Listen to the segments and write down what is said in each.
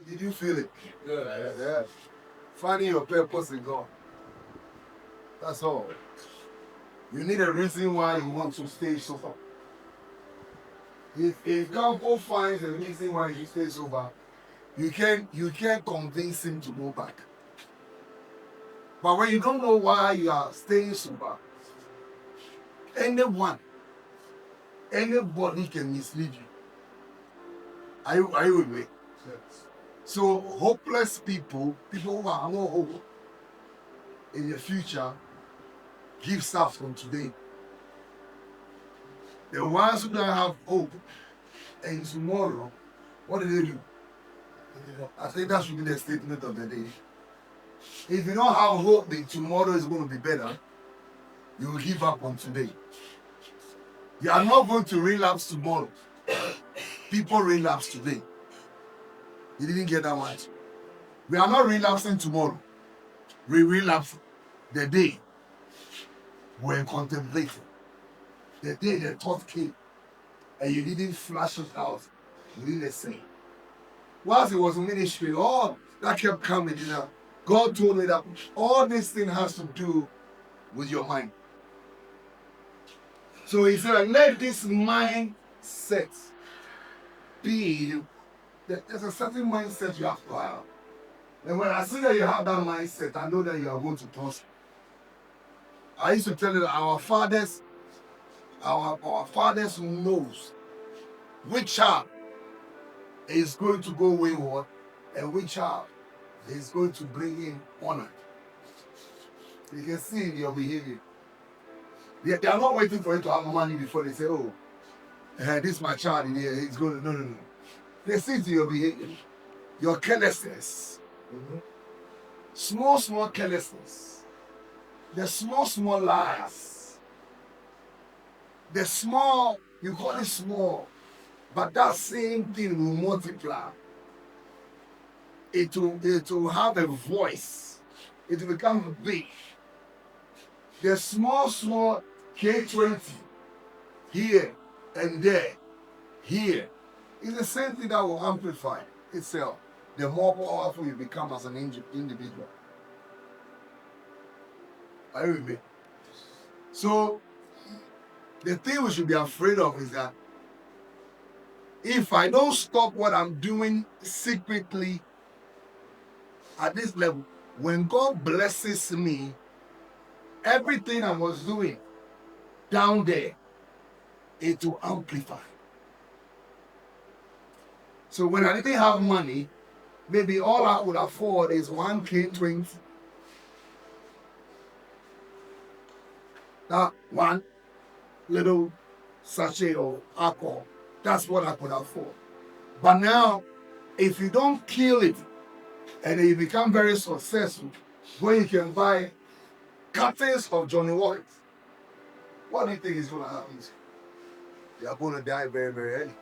Did you feel it? Yeah. Finding your purpose in God. That's all. You need a reason why you want to stay sober. If God finds a reason why you stay sober, you can't convince him to go back. But when you don't know why you are staying sober, anybody can mislead you. Are you with me? Yes. So hopeless people who have no hope in the future, give stuff from today. The ones who don't have hope and tomorrow, what do they do? I think that should be the statement of the day. If you don't have hope that tomorrow is going to be better, you will give up on today. You are not going to relapse tomorrow. People relapse today. You didn't get that much. We are not relapsing tomorrow. We relapse the day we're contemplating. The day the thought came and you didn't flash it out. You didn't say. Whilst it was ministry, all that kept coming, God told me that all this thing has to do with your mind. So he said, let this mindset be. There's a certain mindset you have to have. And when I see that you have that mindset, I know that you are going to prosper. I used to tell you that our fathers knows which child is going to go wayward and which child is going to bring in honor. You can see in your behavior. They are not waiting for you to have money before they say, oh, this is my child in here, he's going to... No. They see to your behavior, your carelessness. Mm-hmm. Small carelessness. The small lies. The small, you call it small, but that same thing will multiply. It will have a voice. It will become big. The small K20 here and there, here, is the same thing that will amplify itself. The more powerful you become as an individual. Are you with me? So, the thing we should be afraid of is that if I don't stop what I'm doing secretly at this level, when God blesses me, everything I was doing down there, it will amplify. So when I didn't have money, maybe all I would afford is 1K20. That one little sachet of alcohol. That's what I could afford. But now, if you don't kill it, and then you become very successful, where you can buy cartons of Johnny Walker, what do you think is going to happen? You are going to die very, very early.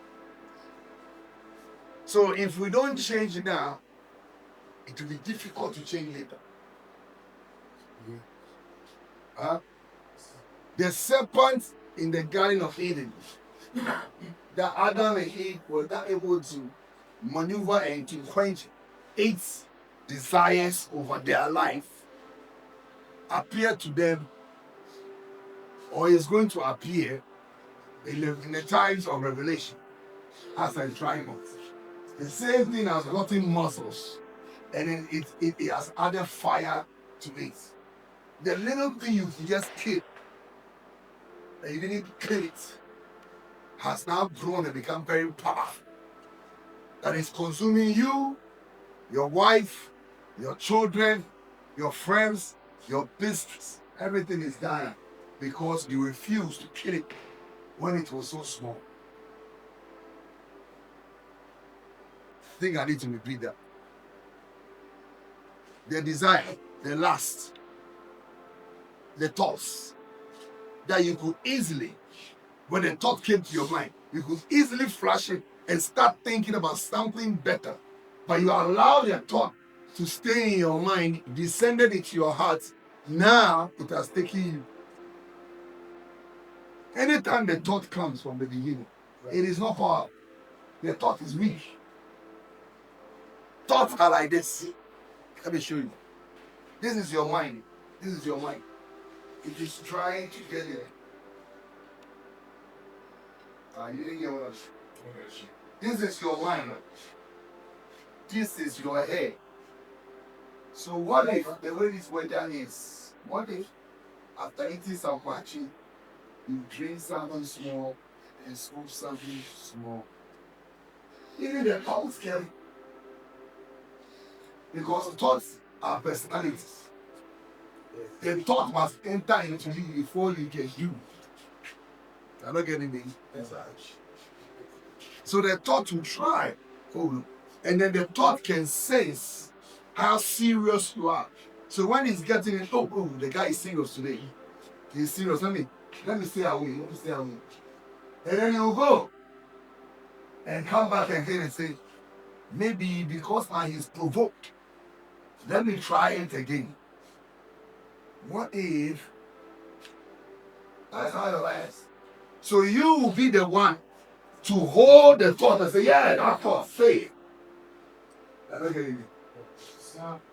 So if we don't change now, it will be difficult to change later. The serpent in the Garden of Eden, that Adam and Eve were not able to maneuver and to quench its desires over their life, appeared to them, or is going to appear in the times of Revelation as a triumph. The same thing has gotten muscles, and then it has added fire to it. The little thing you just killed, and you didn't kill it, has now grown and become very powerful. That is consuming you, your wife, your children, your friends, your business. Everything is dying because you refused to kill it when it was so small. I think I need to repeat that. The desire, the lust, the thoughts that you could easily, when the thought came to your mind, you could easily flash it and start thinking about something better. But you allow the thought to stay in your mind, descended into your heart. Now it has taken you. Anytime the thought comes from the beginning, it is not powerful. The thought is weak. Thoughts are like this. Let me show you. This is your mind. This is your mind. It is trying to get in. You didn't get what I'm saying. This is your mind. This is your head. So what if the way this weather is? What if after eating some watching, you drink something small and smoke something small? Even the thoughts can, because thoughts are personalities. The thought must enter into you before you can do. You're not getting me? So the thought will try. Oh, and then the thought can sense how serious you are. So when he's getting it, oh, the guy is serious today. He's serious. Let me stay away. Let me stay away. And then he'll go and come back again and say, maybe because I is provoked, let me try it again. What if that's how it lasts? So you will be the one to hold the thought and say, yeah, that thought, say it.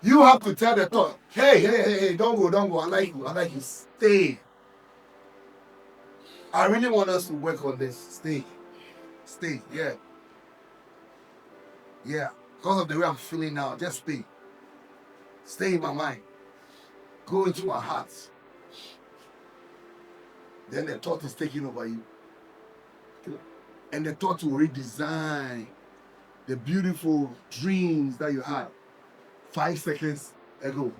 You have to tell the thought, hey, don't go. I like you. Stay. I really want us to work on this. Stay. Yeah. Because of the way I'm feeling now, just stay. Stay in my mind. Go into my heart. Then the thought is taking over you. And the thought will redesign the beautiful dreams that you had 5 seconds ago.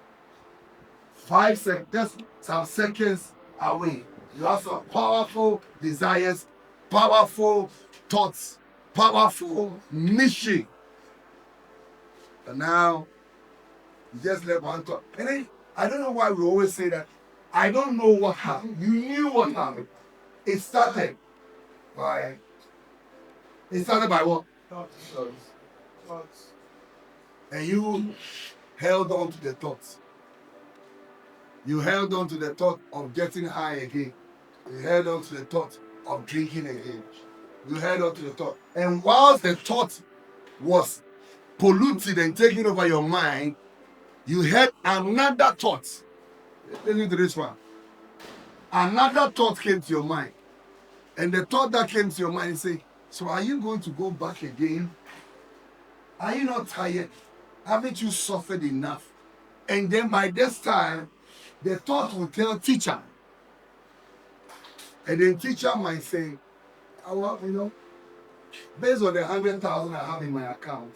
5 seconds, just some seconds away. You have some powerful desires, powerful thoughts, powerful mission. But now, you just let one thought. And then, I don't know why we always say that. I don't know what happened. You knew what happened. It started by what? Thoughts. And you held on to the thoughts. You held on to the thought of getting high again. You held on to the thought of drinking again. You held on to the thought. And whilst the thought was polluted and taking over your mind, you had another thought. Listen to this one. Another thought came to your mind. And the thought that came to your mind is so are you going to go back again? Are you not tired? Haven't you suffered enough? And then by this time, the thought will tell teacher. And then teacher might say, well, based on the 100,000 I have in my account,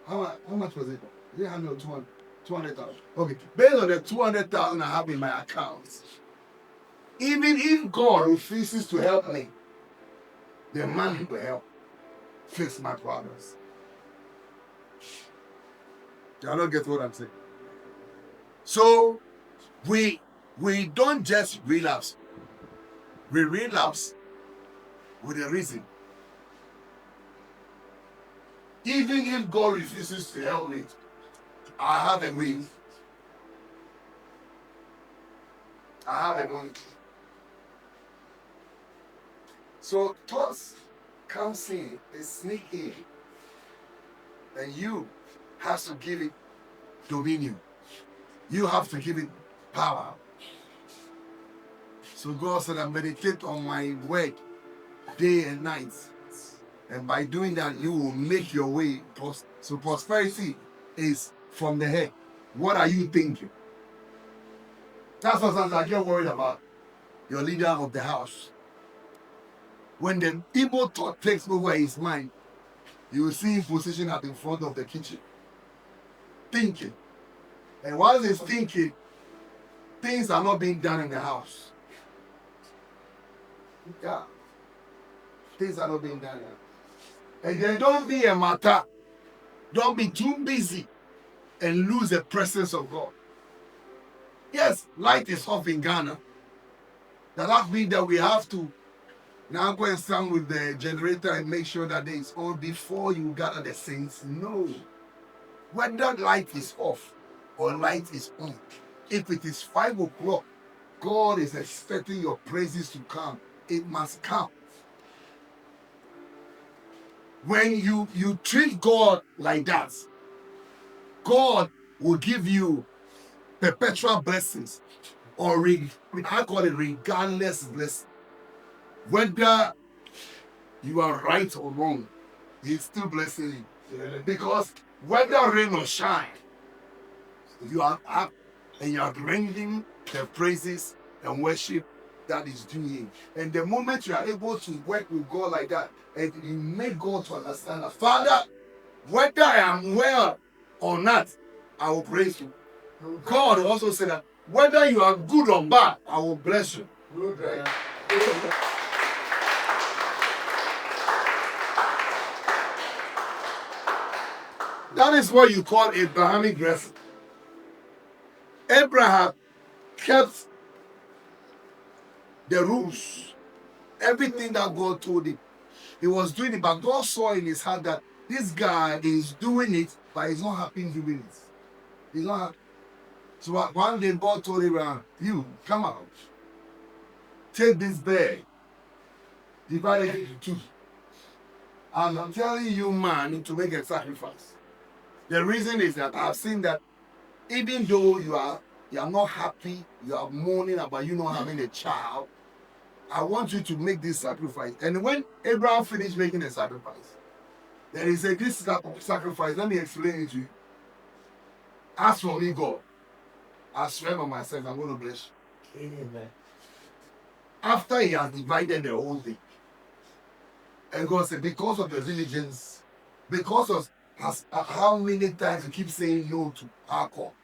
how much was it? Is it 100 or 200? 200,000. Okay. Based on the 200,000 I have in my account, even if God refuses to help me, the man will help fix my problems. You don't get what I'm saying? So we don't just relapse. We relapse with a reason. Even if God refuses to help me, I have a way. So thoughts come in, they sneak in, and you have to give it dominion. You have to give it power. So God said, I meditate on my word day and night. And by doing that, you will make your way. So prosperity is from the head. What are you thinking? That's what sometimes I get worried about. Your leader of the house. When the evil thought takes over his mind, you will see him positioned at the front of the kitchen, thinking. And while he's thinking, things are not being done in the house. Yeah. Things are not being done. And then don't be a matter. Don't be too busy and lose the presence of God. Yes, light is off in Ghana. That means that we have to now go and stand with the generator and make sure that it's on before you gather the saints. No. Whether light is off or light is on, if it is 5 o'clock, God is expecting your praises to come. It must come. When you treat God like that, God will give you perpetual blessings, or I call it regardless blessing. Whether you are right or wrong, He's still blessing you. Because whether rain or shine, you are up and you are bringing the praises and worship that is due Him. And the moment you are able to work with God like that, and you make God to understand that, Father, whether I am well or not, I will praise you. God also said that whether you are good or bad, I will bless you. Right? That is what you call Abrahamic blessing. Abraham kept the rules, everything that God told him. He was doing it, but God saw in his heart that this guy is doing it, but he's not happy doing it. He's not happy. So one day God told Abraham, you come out, take this bag, divide it into two. And I'm telling you, man, to make a sacrifice. The reason is that I've seen that even though you are not happy, you are mourning about you not having a child, I want you to make this sacrifice. And when Abraham finished making the sacrifice, there is a this sacrifice. Let me explain it to you. As for me, God, I swear on myself, I'm going to bless you. Amen. After he has divided the whole thing, and God said, because of your diligence, because of how many times you keep saying no to alcohol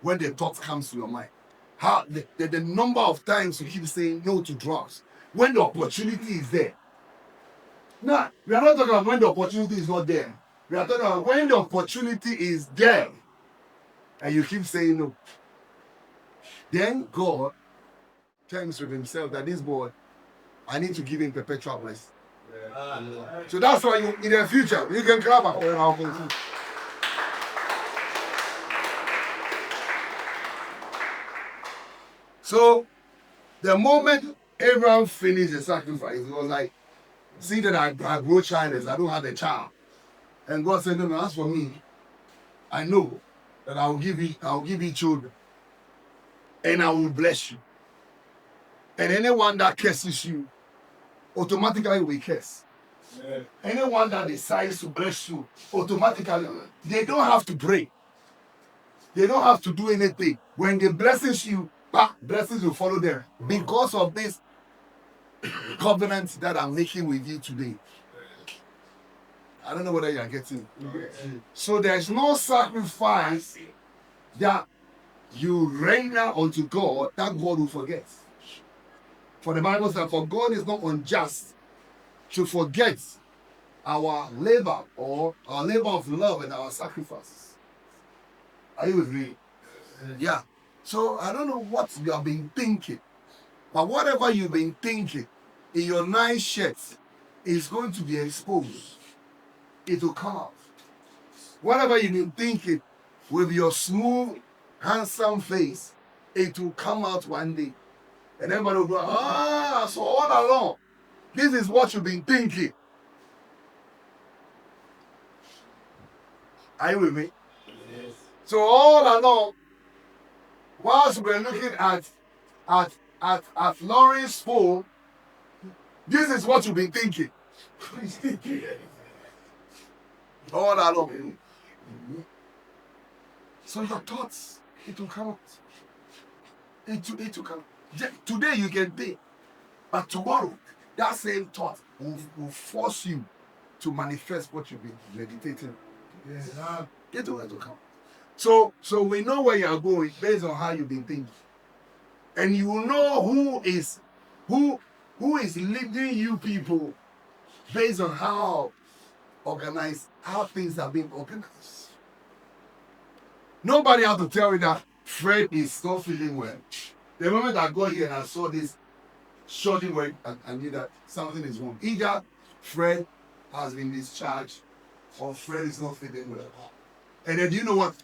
when the thought comes to your mind, how the number of times you keep saying no to drugs when the opportunity is there. Now, we are not talking about when the opportunity is not there. We are talking about when the opportunity is there and you keep saying no. Then God thinks with himself that this boy, I need to give him perpetual blessing. So that's why in the future, you can clap up. So the moment Abraham finished the sacrifice, he was like, see that I grow childless, I don't have a child. And God said, no, as for me, I know that I'll give you children. And I will bless you. And anyone that curses you, automatically will curse. Yeah. Anyone that decides to bless you, automatically, they don't have to pray. They don't have to do anything. When they blesses you, blessings will follow them. Because of this covenant that I'm making with you today. I don't know whether you are getting it. So there's no sacrifice that you render unto God that God will forget. For the Bible says, for God is not unjust to forget our labor or our labor of love and our sacrifices. Are you with me? Yeah. So I don't know what you have been thinking, but whatever you've been thinking in your nice shirt is going to be exposed. It will come out. Whatever you've been thinking with your smooth, handsome face, it will come out one day. And everybody will go, so all along, this is what you've been thinking. Are you with me? Yes. So all along, whilst we're looking at Lawrence's phone, this is what you've been thinking. All along. So your thoughts, it will come out. It will come. Today you can think, but tomorrow that same thought will force you to manifest what you've been meditating. Yes. It will come. So we know where you are going based on how you've been thinking, and you will know who is leading you people based on how things are being organized. Nobody has to tell you that Fred is not feeling well. The moment I got here and I saw this shorty work, I knew that something is wrong. Either Fred has been discharged or Fred is not feeling well. And then you know what?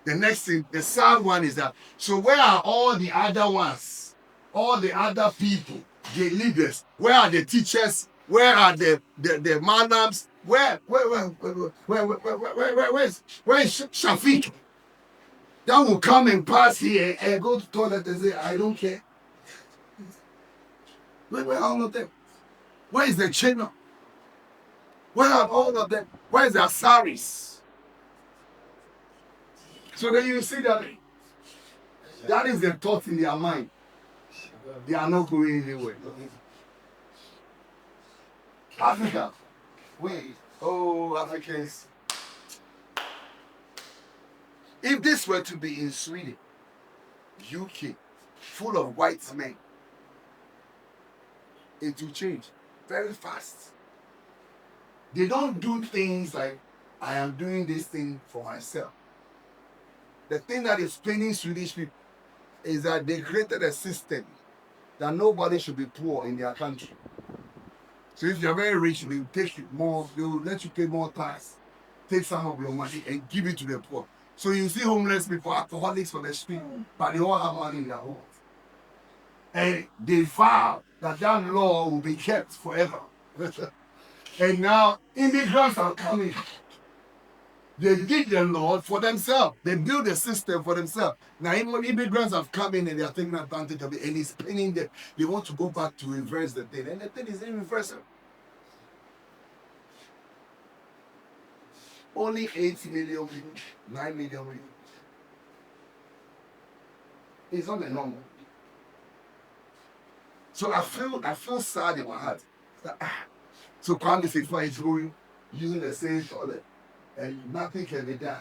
The next thing, the sad one is that, so where are all the other ones? All the other people, the leaders? Where are the teachers? Where are the madams? Where's Shafiq? That will come and pass here and go to toilet and say, I don't care. Where are all of them? Where is the channel? Where are all of them? Where is the saris? So then you see that is the thought in their mind. They are not going anywhere. Africa. Africans. If this were to be in Sweden, UK, full of white men, it will change very fast. They don't do things like, I am doing this thing for myself. The thing that is paining Swedish people is that they created a system that nobody should be poor in their country. So if you're very rich, they will take it more, they will let you pay more tax, take some of your money and give it to the poor. So you see homeless people, alcoholics on the street, but they all have money in their homes. And they vow that law will be kept forever. And now immigrants are coming. They did the law for themselves. They built a system for themselves. Now immigrants have come in and they are taking advantage of it, and it's paining them. They want to go back to reverse the thing, and the thing is irreversible. Only 8 million people, 9 million people. It's not the normal. So I feel sad in my heart. So Kwame Sefa is going using the same toilet, and nothing can be done.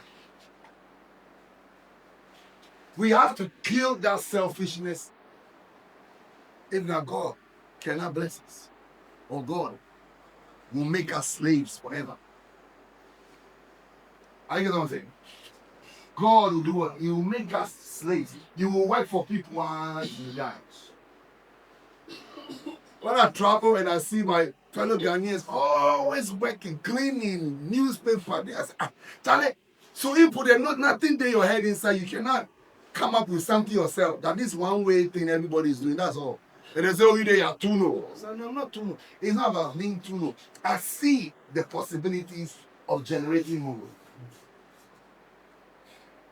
We have to kill that selfishness. If not, God cannot bless us, or God will make us slaves forever. I get what I'm saying. God will do what? He will make us slaves. You will work for people while you die. When I travel and I see my fellow Ghanaians always working, cleaning, newspaper, they say, Charlie, so you put nothing there your head inside, you cannot come up with something yourself. That is one way thing everybody is doing, that's all. And they say, oh, you are too low. I say, no, I'm not too low. It's not about being too low. I see the possibilities of generating more.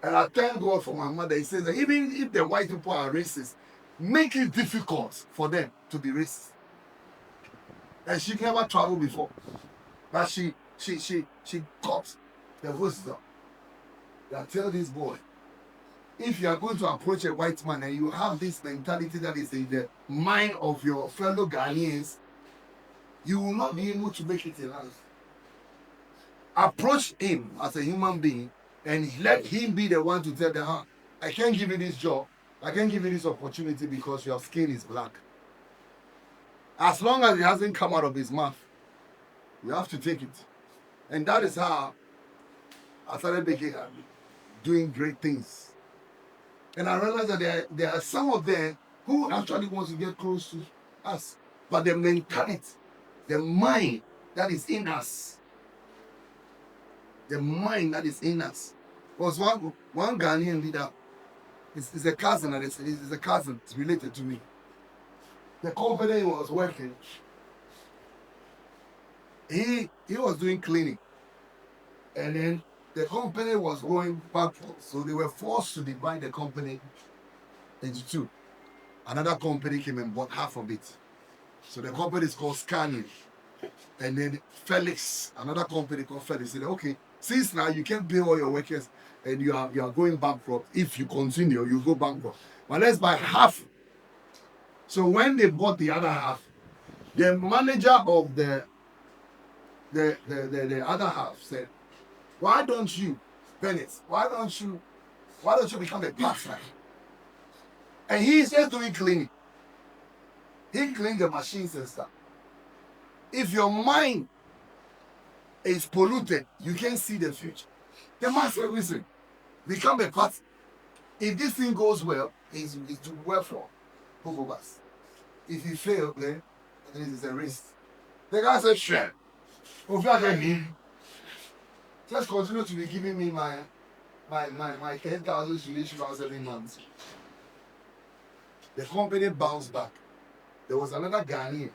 And I thank God for my mother. He says that even if the white people are racist, make it difficult for them to be racist. And she never traveled before. But she got the wisdom. I tell this boy, if you are going to approach a white man and you have this mentality that is in the mind of your fellow Ghanaians, you will not be able to make it in life. Approach him as a human being and let him be the one to tell them, I can't give you this job, I can't give you this opportunity because your skin is black. As long as it hasn't come out of his mouth, you have to take it. And that is how I started doing great things. And I realized that there are some of them who actually want to get close to us. But the mentality, the mind that is in us, was one Ghanaian leader. It's a cousin, and it's a cousin. It's related to me. The company he was working, he was doing cleaning, and then the company was going backwards, so they were forced to divide the company into two. Another company came and bought half of it, so the company is called Scanning. And then Felix, another company called Felix, said, okay, since now you can't pay all your workers and you are going bankrupt, if you continue, you go bankrupt. But let's buy half. So when they bought the other half, the manager of the other half said, why don't you, Bennett, why don't you become a partner? And he's just doing cleaning. He cleans the machines and stuff. If your mind is polluted, you can't see the future. The man said, listen, become a partner. If this thing goes well, it's well for both of us. If you fail, then it is a risk. The guy said, sure. Just continue to be giving me my 10,000 Swedish crowns every month. The company bounced back. There was another Ghanaian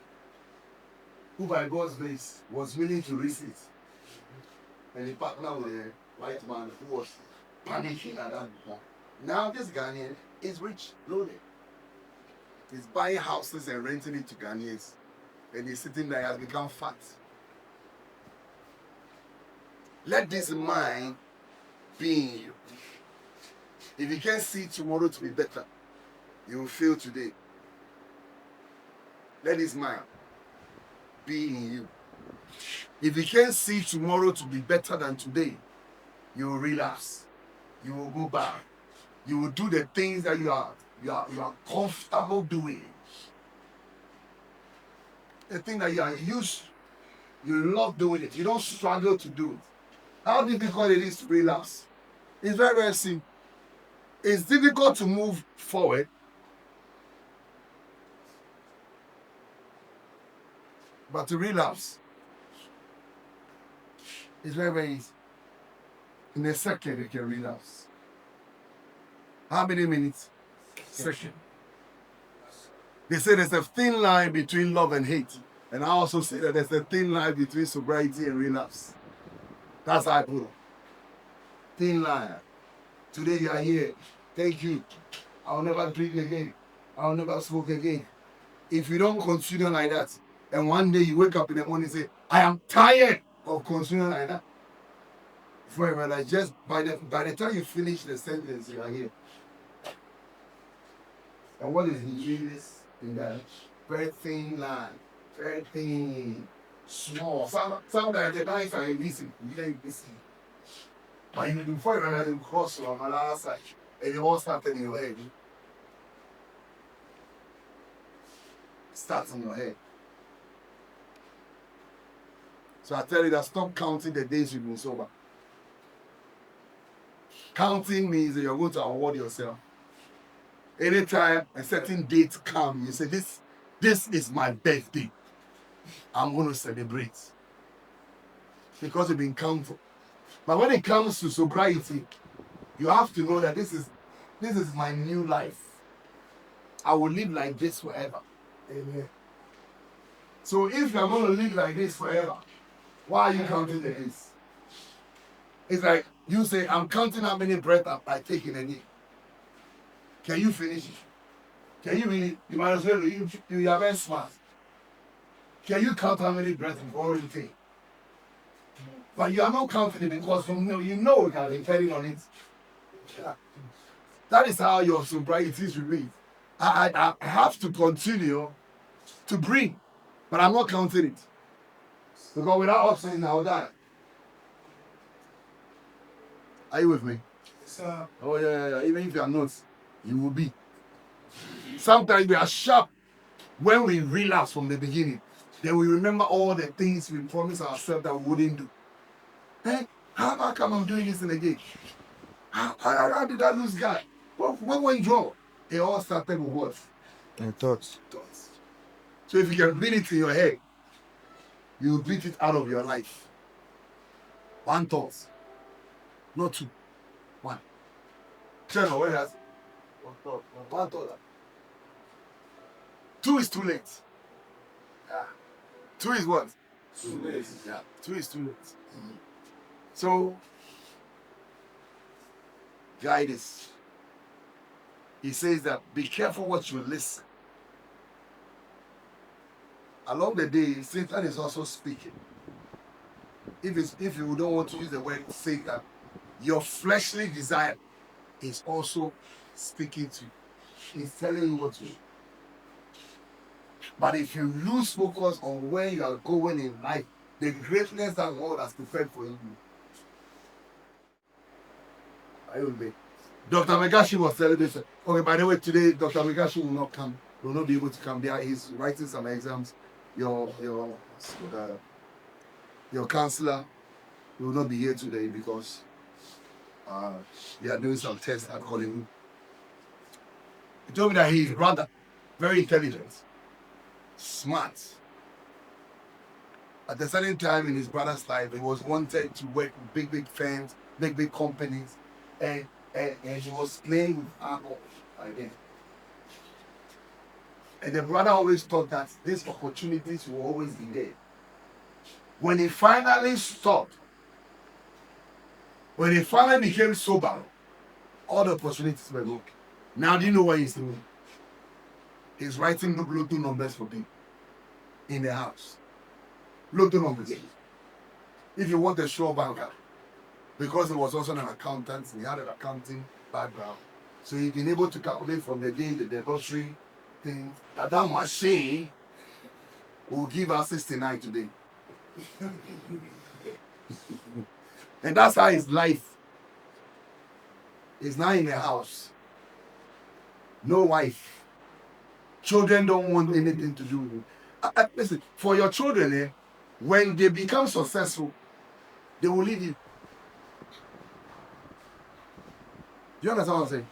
who, by God's grace, was willing to risk it. and he partnered with a white man who was panicking at that point. Now this Ghanaian is rich, loaded. He's buying houses and renting it to Ghanaians. And he's sitting there, has become fat. Let this mind be in you. If you can't see tomorrow to be better, you will fail today. Let this mind be in you. If you can't see tomorrow to be better than today, you will relapse. You will go back. You will do the things that you are comfortable doing. The thing that you are used, you love doing it. You don't struggle to do it. How difficult it is to relapse? It's very, very simple. It's difficult to move forward, but to relapse is very, very easy. In a second, you can relapse. How many minutes? Second. They say there's a thin line between love and hate. And I also say that there's a thin line between sobriety and relapse. That's how I put it. Thin line. Today you are here. Thank you. I'll never drink again. I'll never smoke again. If you don't continue like that, and one day you wake up in the morning and say, I am tired of continuing like that. Forever, like just by the time you finish the sentence, you are here. And what is between this in that very thin line, very thin, small. Sometimes the lines are invisible. You don't see. But you before you realize you cross on the other side, and it all started in your head. Starts in your head. So I tell you that stop counting the days you've been sober. Counting means that you're going to award yourself. Anytime a certain date comes, you say, this is my birthday. I'm going to celebrate. Because you've been counting. But when it comes to sobriety, you have to know that this is my new life. I will live like this forever. Amen. So if you're going to live like this forever, why are you counting the days? It's like you say, I'm counting how many breaths I take in a day. Can you finish it? Can you really? You might as well, you are very smart. Can you count how many breaths you already take? But you are not counting it because you know you can be depending on it. Yeah. That is how your sobriety should be. I have to continue to breathe, but I'm not counting it. Because without oxygen, I will die. Are you with me? Sir. Oh, yeah. Even if you are not, you will be. Sometimes we are sharp when we relapse from the beginning. Then we remember all the things we promised ourselves that we wouldn't do. Hey, how come I'm doing this again? How did I lose God? What went wrong? It all started with what? And thoughts. So if you can beat it in your head, you will beat it out of your life. One thought. Not two. One. Channel, where has one thought. Two is too late. Yeah. Two is what? Too late. Yeah. Two is too late. Mm-hmm. So, guide this. He says that be careful what you listen. Along the day, Satan is also speaking. If you don't want to use the word Satan, your fleshly desire is also speaking to you. He's telling you what to do. But if you lose focus on where you are going in life, the greatness that God has prepared for you. I will be. Dr. Megashi was telling this. Okay, by the way, today Dr. Megashi will not come. Will not be able to come there. He's writing some exams. Your counselor will not be here today because they are doing some tests at Hollywood. He told me that he is rather very intelligent, smart. At a certain time in his brother's life, he was wanted to work with big firms, big companies, and he was playing with alcohol again. And the brother always thought that these opportunities will always be there. When he finally stopped, When he finally became sober, all the opportunities were gone. Now, do you know what he's doing? He's writing Bluetooth numbers for people in the house. Bluetooth numbers. If you want a sure banker, because he was also an accountant, he had an accounting background. So he's been able to calculate from the day the grocery thing that machine will give us 69 today. And that's how his life is now in the house. No wife. Children don't want anything to do with it. Listen, for your children, when they become successful, they will leave you. Do you understand what I'm saying?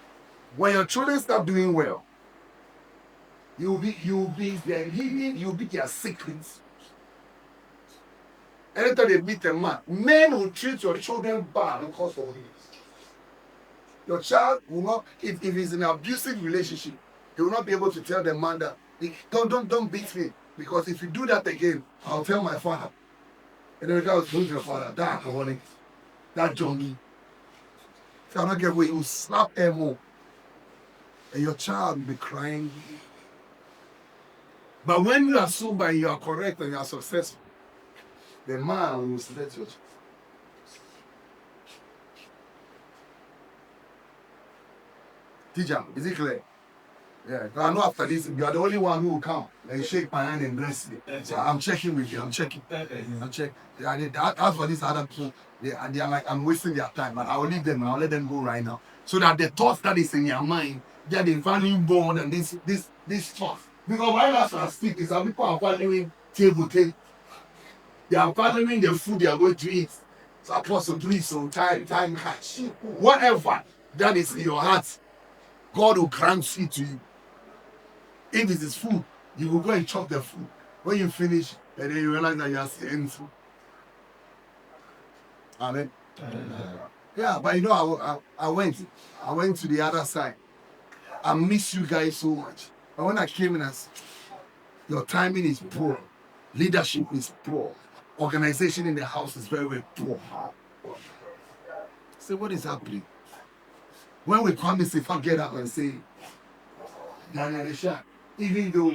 When your children start doing well, you'll be their secrets. Anytime they meet a man, men will treat your children bad because of this. Your child will not, if he's in an abusive relationship, he will not be able to tell the man that don't beat me, because if you do that again, I'll tell my father. And then the guy was going to your father, that alcoholic, that junkie. If I don't get away, he will slap him more. And your child will be crying. But when you are sober and you are correct and you are successful, the man will select your child. Teacher, is it clear? Yeah. I know after this, you are the only one who will come and shake my hand and bless me. So I'm checking with you. I'm checking. As for these other people, they are like, I'm wasting their time. But I will leave them. I'll let them go right now. So that the thoughts that is in your mind, they are the value more than this thought. Because while I speak, is some people are valuing table. They are valuing the food they are going to eat. So apostle, please, so time catch. Whatever that is in your heart, God will grant it to you. If it is food, you will go and chop the food. When you finish, and then you realize that you are still empty. Amen. Yeah, but you know, I went to the other side. I miss you guys so much. But when I came in, your timing is poor. Leadership is poor. Organization in the house is very, very poor. So what is happening? When we come and say, get up and say, even though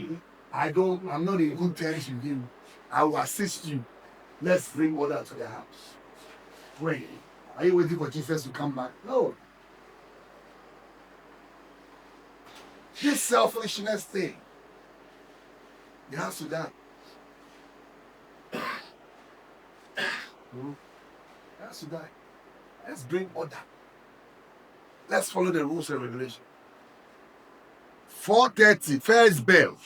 I'm not in good terms with you, I will assist you. Let's bring order to the house. Wait, are you waiting for Jesus to come back? No. This selfishness thing, it has to die. It has to die. Let's bring order. Let's follow the rules and regulations. 4:30, first bell.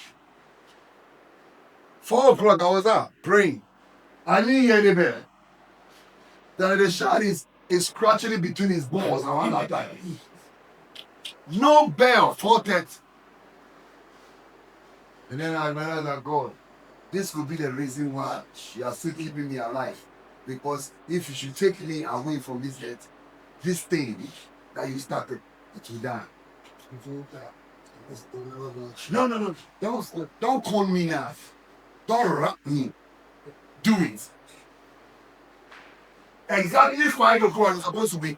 4 o'clock, I was up praying. I didn't hear any bell. Then the shot is scratching between his balls around that time. No bell, 4:30. And then I realized that God, this could be the reason why you are still keeping me alive. Because if you should take me away from this earth, this thing that you started, it will die. No. Don't call me now. Don't rap me. Do it. Exactly why the God is supposed to be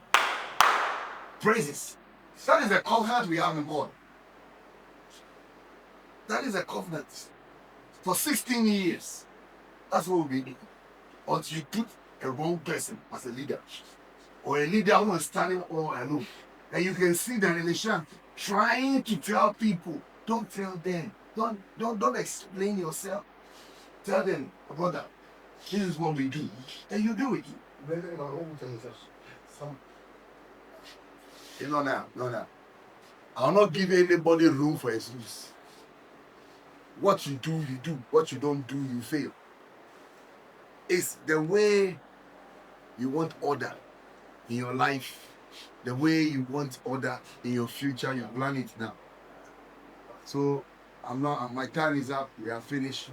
praises. That is a covenant we have in God. That is a covenant. For 16 years. That's what we'll be. Until you put a wrong person as a leader. Or a leader who is standing all alone. And you can see that in the shop trying to tell people, don't tell them. Don't explain yourself. Tell them, brother, this is what we do. And you do it. No, now. I'll not give anybody room for excuse. What you do, you do. What you don't do, you fail. It's the way you want order in your life, the way you want order in your future, you plan it now. So my time is up, we are finished.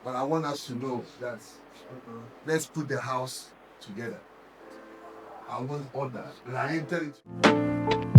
But I want us to know that let's put the house together. I want order. And I enter it.